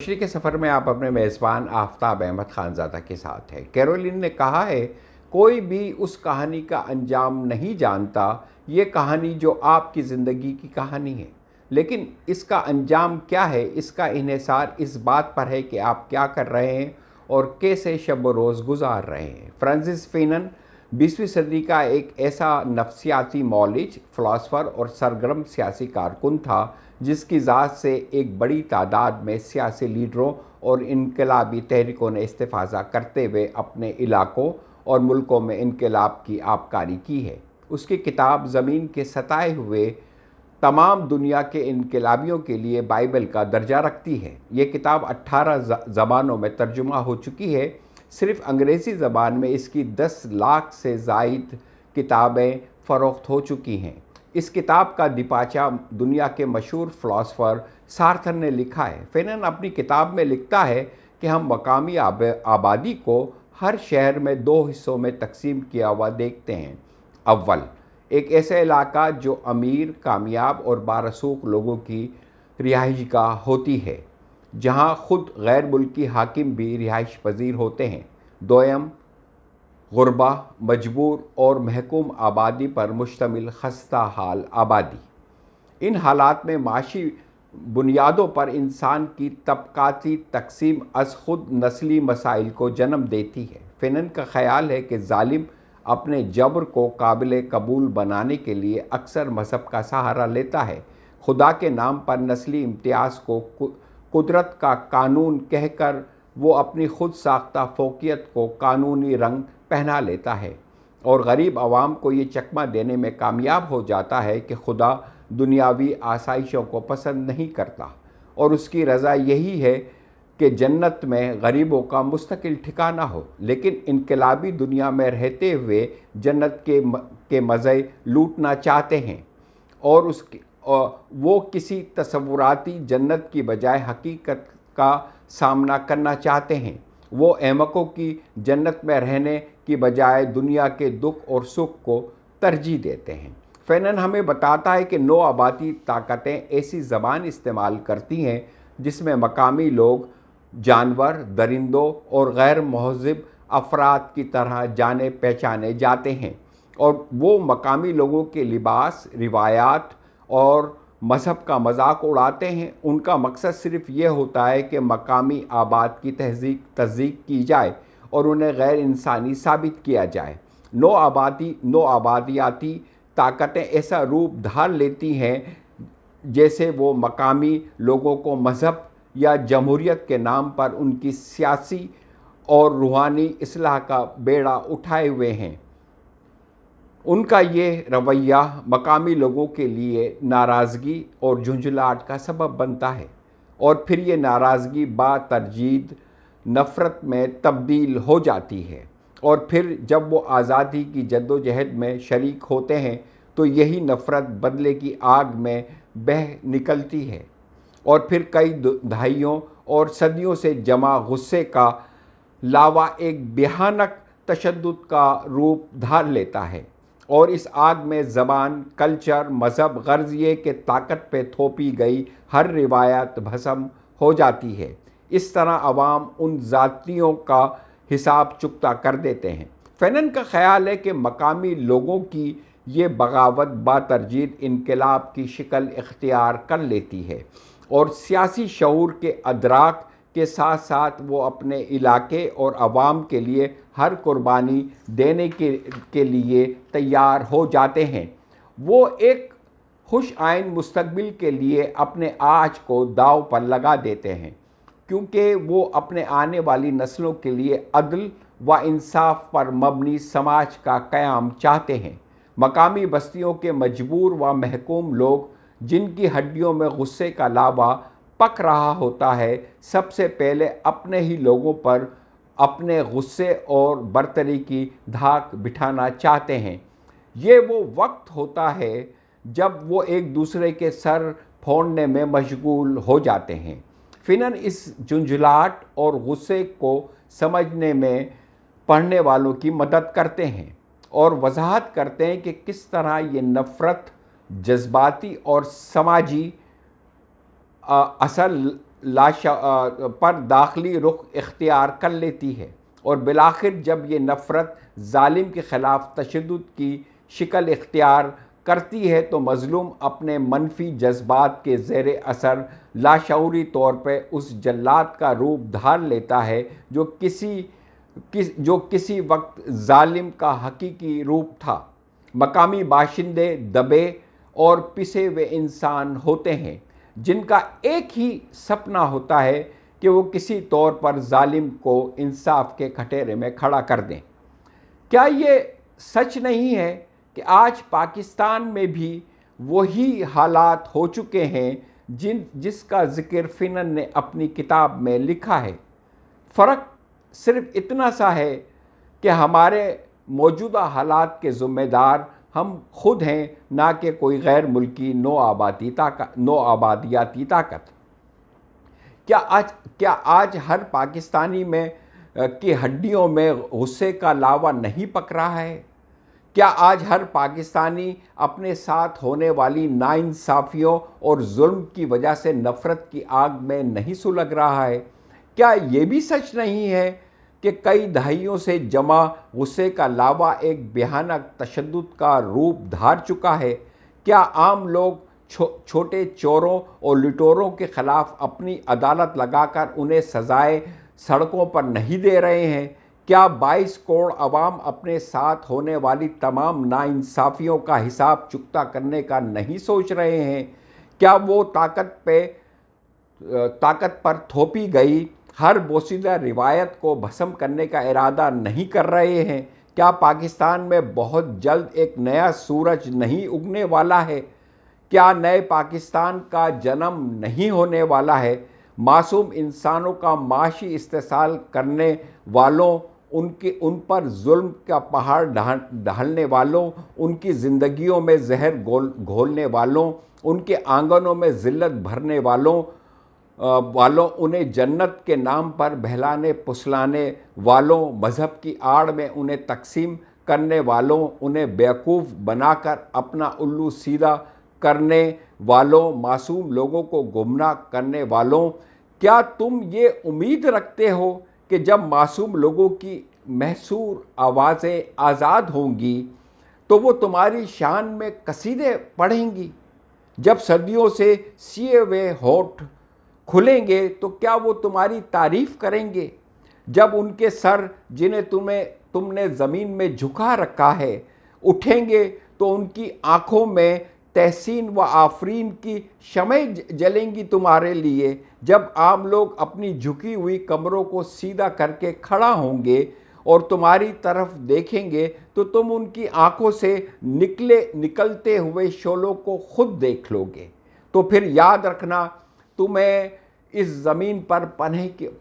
तशरीह के सफ़र में आप अपने मेज़बान आफ़ताब अहमद खानज़ादा के साथ हैं। कैरोलिन ने कहा है, कोई भी उस कहानी का अंजाम नहीं जानता। ये कहानी जो आपकी ज़िंदगी की कहानी है, लेकिन इसका अंजाम क्या है, इसका इन्हिसार इस बात पर है कि आप क्या कर रहे हैं और कैसे शब व रोज़ गुजार रहे हैं। फ्रांसिस फेनन 20वीं सदी का एक ऐसा नफ्सियाती मौलिज, फ़िलासफ़र और सरगर्म सियासी कारकुन था जिसकी ज़ात से एक बड़ी तादाद में सियासी लीडरों और इनकलाबी तहरीकों ने इस्तिफ़ाज़ा करते हुए अपने इलाक़ों और मुल्कों में इनकलाब की आबकारी की है। उसकी किताब ज़मीन के सताए हुए तमाम दुनिया के इनकलाबियों के लिए बाइबल का दर्जा रखती है। ये किताब 18 ज़बानों में तर्जुमा हो चुकी है। सिर्फ़ अंग्रेज़ी ज़बान में इसकी 10 लाख से ज़ायद किताबें फ़रोख्त हो चुकी हैं। इस किताब का दिपाचा दुनिया के मशहूर फ़िलासफ़र सार्थर ने लिखा है। फेनन अपनी किताब में लिखता है कि हम मकामी आबादी को हर शहर में 2 हिस्सों में तकसीम किया हुआ देखते हैं। अव्वल, एक ऐसा इलाका जो अमीर, कामयाब और बारसूख लोगों की रिहाइशगाह होती है, जहाँ ख़ुद गैर मुल्की हाकिम भी रिहाइश पजीर होते हैं। दोयम, गुरबा, मजबूर और महकूम आबादी पर मुश्तमिल खस्ता हाल आबादी। इन हालात में माशी बुनियादों पर इंसान की तबकाती तकसीम अज़ खुद नस्ली मसाइल को जन्म देती है। फेनन का ख़याल है कि ज़ालिम अपने जबर को काबिल कबूल बनाने के लिए अक्सर मज़हब का सहारा लेता है। खुदा के नाम पर नस्ली इम्तियाज़ को कुदरत का कानून कहकर वो अपनी खुद साख्ता फ़ोकियत को कानूनी रंग पहना लेता है और गरीब आवाम को ये चकमा देने में कामयाब हो जाता है कि खुदा दुनियावी आसाइशों को पसंद नहीं करता और उसकी रज़ा यही है कि जन्नत में गरीबों का मुस्तकिल ठिकाना हो। लेकिन इनकलाबी दुनिया में रहते हुए जन्नत के मज़े लूटना चाहते हैं और वो किसी तसव्वुराती जन्नत की बजाय हकीकत का सामना करना चाहते हैं। वो अहमकों की जन्नत में रहने की बजाय दुनिया के दुख और सुख को तरजीह देते हैं। फेनन हमें बताता है कि नौ आबादी ताकतें ऐसी ज़बान इस्तेमाल करती हैं जिसमें मकामी लोग जानवर, दरिंदों और गैर महज़िब अफराद की तरह जाने पहचाने जाते हैं और वो मकामी लोगों के लिबास, रिवायात और मज़हब का मजाक उड़ाते हैं। उनका मकसद सिर्फ़ ये होता है कि मकामी आबाद की तज़दीक की जाए और उन्हें गैर इंसानी साबित किया जाए। नौ आबादियाती ताकतें ऐसा रूप धार लेती हैं जैसे वो मकामी लोगों को मज़हब या जमहूरियत के नाम पर उनकी सियासी और रूहानी इस्लाह का बेड़ा उठाए हुए हैं। उनका ये रवैया मकामी लोगों के लिए नाराज़गी और झुंझलाहट का सबब बनता है और फिर ये नाराज़गी बातरजीद नफ़रत में तब्दील हो जाती है और फिर जब वो आज़ादी की जद्दोजहद में शरीक होते हैं तो यही नफ़रत बदले की आग में बह निकलती है और फिर कई दहाइयों और सदियों से जमा गुस्से का लावा एक भयानक तशद्दुद का रूप धार लेता है और इस आग में ज़बान, कल्चर, मज़हब, गर्ज़ ये कि ताकत पे थोपी गई हर रिवायत भस्म हो जाती है। इस तरह अवाम उन ज़ातियों का हिसाब चुकता कर देते हैं। फेनन का ख़याल है कि मकामी लोगों की ये बगावत बातरजीद इनकलाब की शक्ल इख्तियार कर लेती है और सियासी शऊर के अदराक के साथ साथ वो अपने इलाके और आवाम के लिए हर कुर्बानी देने के लिए तैयार हो जाते हैं। वो एक खुश आइन मुस्तकबिल के लिए अपने आज को दाव पर लगा देते हैं क्योंकि वो अपने आने वाली नस्लों के लिए अदल व इंसाफ पर मबनी समाज का क़याम चाहते हैं। मकामी बस्तियों के मजबूर व महकूम लोग जिनकी हड्डियों में गुस्से का लावा पक रहा होता है, सबसे पहले अपने ही लोगों पर अपने गुस्से और बर्तरी की धाक बिठाना चाहते हैं। ये वो वक्त होता है जब वो एक दूसरे के सर फोड़ने में मशगूल हो जाते हैं। फिनन इस झुंझलाहट और गुस्से को समझने में पढ़ने वालों की मदद करते हैं और वजाहत करते हैं कि किस तरह ये नफ़रत जज्बाती और समाजी असल پر داخلی رخ اختیار کر لیتی ہے، اور بالآخر جب یہ نفرت ظالم کے خلاف تشدد کی شکل اختیار کرتی ہے تو مظلوم اپنے منفی جذبات کے زیر اثر لاشعوری طور پہ اس جلاد کا روپ دھار لیتا ہے جو کسی وقت ظالم کا حقیقی روپ تھا۔ مقامی باشندے دبے اور پسے ہوئے انسان ہوتے ہیں جن کا ایک ہی سپنا ہوتا ہے کہ وہ کسی طور پر ظالم کو انصاف کے کٹہرے میں کھڑا کر دیں۔ کیا یہ سچ نہیں ہے کہ آج پاکستان میں بھی وہی حالات ہو چکے ہیں جس کا ذکر فنن نے اپنی کتاب میں لکھا ہے؟ فرق صرف اتنا سا ہے کہ ہمارے موجودہ حالات کے ذمہ دار ہم خود ہیں، نہ کہ کوئی غیر ملکی نو آبادیاتی طاقت۔ کیا آج ہر پاکستانی کی ہڈیوں میں غصے کا لاوا نہیں پک رہا ہے؟ کیا آج ہر پاکستانی اپنے ساتھ ہونے والی ناانصافیوں اور ظلم کی وجہ سے نفرت کی آگ میں نہیں سلگ رہا ہے؟ کیا یہ بھی سچ نہیں ہے کہ کئی دہائیوں سے جمع غصے کا لاوا ایک بھیانک تشدد کا روپ دھار چکا ہے؟ کیا عام لوگ چھوٹے چوروں اور لٹوروں کے خلاف اپنی عدالت لگا کر انہیں سزائے سڑکوں پر نہیں دے رہے ہیں؟ کیا 22 کروڑ عوام اپنے ساتھ ہونے والی تمام ناانصافیوں کا حساب چکتا کرنے کا نہیں سوچ رہے ہیں؟ کیا وہ طاقت پر تھوپی گئی ہر بوسیدہ روایت کو بھسم کرنے کا ارادہ نہیں کر رہے ہیں؟ کیا پاکستان میں بہت جلد ایک نیا سورج نہیں اگنے والا ہے؟ کیا نئے پاکستان کا جنم نہیں ہونے والا ہے؟ معصوم انسانوں کا معاشی استحصال کرنے والوں، ان پر ظلم کا پہاڑ ڈھالنے والوں، ان کی زندگیوں میں زہر گھولنے والوں، ان کے آنگنوں میں ذلت بھرنے والوں، انہیں جنت کے نام پر بہلانے پسلانے والوں، مذہب کی آڑ میں انہیں تقسیم کرنے والوں، انہیں بیوقوف بنا کر اپنا الو سیدھا کرنے والوں، معصوم لوگوں کو گمراہ کرنے والوں، کیا تم یہ امید رکھتے ہو کہ جب معصوم لوگوں کی محصور آوازیں آزاد ہوں گی تو وہ تمہاری شان میں قصیدے پڑھیں گی؟ جب صدیوں سے سیے ہوئے ہونٹ کھلیں گے تو کیا وہ تمہاری تعریف کریں گے؟ جب ان کے سر جنہیں تم نے زمین میں جھکا رکھا ہے اٹھیں گے تو ان کی آنکھوں میں تحسین و آفرین کی شمعیں جلیں گی تمہارے لیے۔ جب عام لوگ اپنی جھکی ہوئی کمروں کو سیدھا کر کے کھڑا ہوں گے اور تمہاری طرف دیکھیں گے تو تم ان کی آنکھوں سے نکلتے ہوئے شعلوں کو خود دیکھ لو گے۔ تو پھر یاد رکھنا، تمہیں اس زمین پر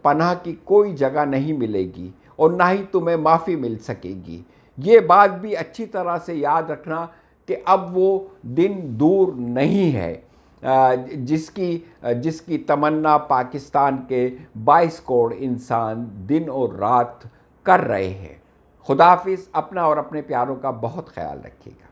پناہ کی کوئی جگہ نہیں ملے گی اور نہ ہی تمہیں معافی مل سکے گی۔ یہ بات بھی اچھی طرح سے یاد رکھنا کہ اب وہ دن دور نہیں ہے جس کی تمنا پاکستان کے 22 کروڑ انسان دن اور رات کر رہے ہیں۔ خدا حافظ۔ اپنا اور اپنے پیاروں کا بہت خیال رکھیے گا۔